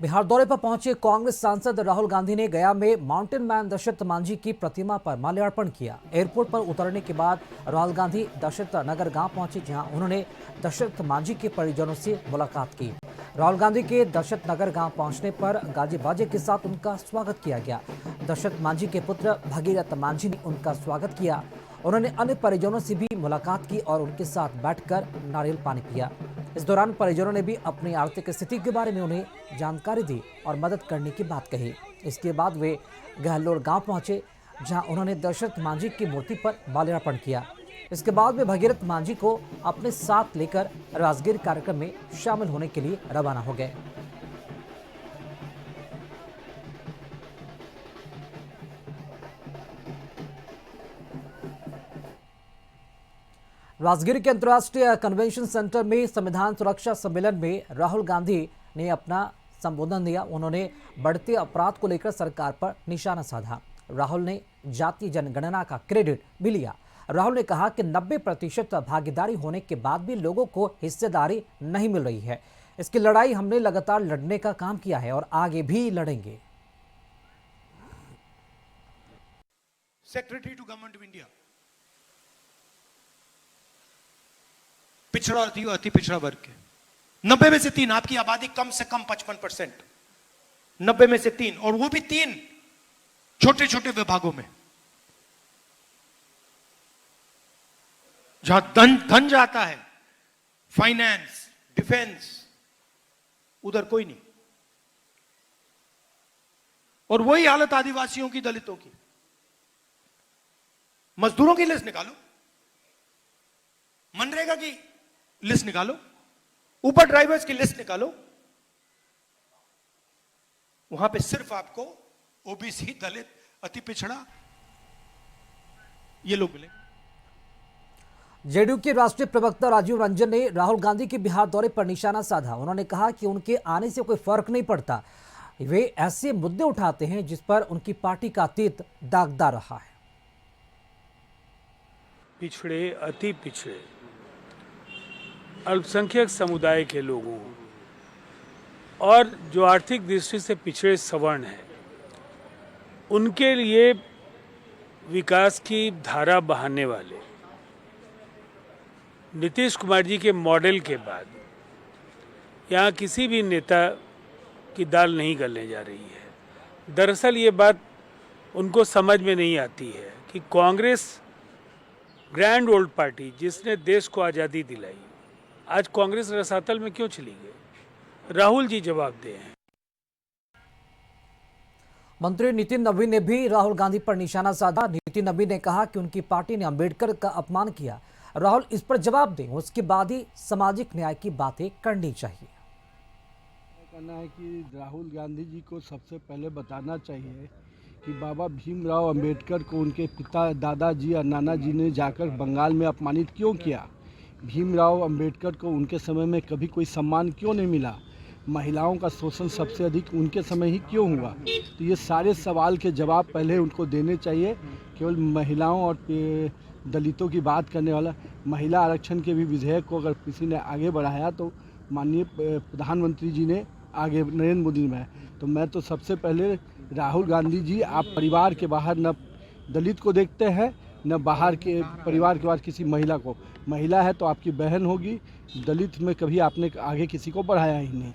बिहार दौरे पर पहुंचे कांग्रेस सांसद राहुल गांधी ने गया में माउंटेन मैन दशरथ मांझी की प्रतिमा पर माल्यार्पण किया। एयरपोर्ट पर उतरने के बाद राहुल गांधी दशरथ नगर गांव पहुंचे, जहां उन्होंने दशरथ मांझी के परिजनों से मुलाकात की। राहुल गांधी के दशरथ नगर गांव पहुंचने पर गाजे बाजे के साथ उनका स्वागत किया गया। दशरथ मांझी के पुत्र भगीरथ मांझी ने उनका स्वागत किया। उन्होंने अन्य परिजनों से भी मुलाकात की और उनके साथ बैठकर नारियल पानी पिया। इस दौरान परिजनों ने भी अपनी आर्थिक स्थिति के बारे में उन्हें जानकारी दी और मदद करने की बात कही। इसके बाद वे गहलोर गांव पहुंचे, जहां उन्होंने दशरथ मांझी की मूर्ति पर माल्यार्पण किया। इसके बाद वे भगीरथ मांझी को अपने साथ लेकर राजगीर कार्यक्रम में शामिल होने के लिए रवाना हो गए। राजगीर के अंतर्राष्ट्रीय कन्वेंशन सेंटर में संविधान सुरक्षा सम्मेलन में राहुल गांधी ने अपना संबोधन दिया। उन्होंने बढ़ते अपराध को लेकर सरकार पर निशाना साधा। राहुल ने जातीय जनगणना का क्रेडिट भी लिया। राहुल ने कहा कि 90% भागीदारी होने के बाद भी लोगों को हिस्सेदारी नहीं मिल रही है। इसकी लड़ाई हमने लगातार लड़ने का काम किया है और आगे भी लड़ेंगे। Secretary to government of India, पिछड़ा और अति पिछड़ा वर्ग के 90 में से 3, आपकी आबादी कम से कम 55%, 90 में से 3, और वो भी 3 छोटे छोटे विभागों में, जहां धन जाता है, फाइनेंस, डिफेंस, उधर कोई नहीं। और वही हालत आदिवासियों की, दलितों की। मजदूरों की लिस्ट निकालो, मनरेगा की लिस्ट निकालो, ऊपर ड्राइवर्स की लिस्ट निकालो, वहां पे सिर्फ आपको ओबीसी, दलित, अति पिछड़ा, ये लोग मिलेंगे। जेडीयू के राष्ट्रीय प्रवक्ता राजीव रंजन ने राहुल गांधी के बिहार दौरे पर निशाना साधा। उन्होंने कहा कि उनके आने से कोई फर्क नहीं पड़ता। वे ऐसे मुद्दे उठाते हैं जिस पर उनकी पार्टी का अतीत दागदार रहा है। पिछड़े, अति पिछड़े, अल्पसंख्यक समुदाय के लोगों और जो आर्थिक दृष्टि से पिछड़े सवर्ण हैं, उनके लिए विकास की धारा बहाने वाले नीतीश कुमार जी के मॉडल के बाद यहाँ किसी भी नेता की दाल नहीं गलने जा रही है। दरअसल ये बात उनको समझ में नहीं आती है कि कांग्रेस, ग्रैंड ओल्ड पार्टी जिसने देश को आज़ादी दिलाई, आज कांग्रेस रसातल में क्यों चली गई? राहुल जी जवाब दे हैं। मंत्री नितिन नवीन ने भी राहुल गांधी पर निशाना साधा। नितिन नवीन ने कहा कि उनकी पार्टी ने अंबेडकर का अपमान किया। राहुल इस पर जवाब दें, उसके बाद ही सामाजिक न्याय की बातें करनी चाहिए। कहना है कि राहुल गांधी जी को सबसे पहले बताना चाहिए कि बाबा भीमराव अंबेडकर को उनके पिता, दादाजी और नाना जी ने जाकर बंगाल में अपमानित क्यों किया? भीमराव अंबेडकर को उनके समय में कभी कोई सम्मान क्यों नहीं मिला? महिलाओं का शोषण सबसे अधिक उनके समय ही क्यों हुआ? तो ये सारे सवाल के जवाब पहले उनको देने चाहिए। केवल महिलाओं और दलितों की बात करने वाला, महिला आरक्षण के भी विधेयक को अगर किसी ने आगे बढ़ाया तो माननीय प्रधानमंत्री जी ने आगे, नरेंद्र मोदी ने। तो मैं तो सबसे पहले राहुल गांधी जी, आप परिवार के बाहर न दलित को देखते हैं, न बाहर के परिवार के बाहर किसी महिला को। महिला है तो आपकी बहन होगी, दलित में कभी आपने आगे किसी को बढ़ाया ही नहीं।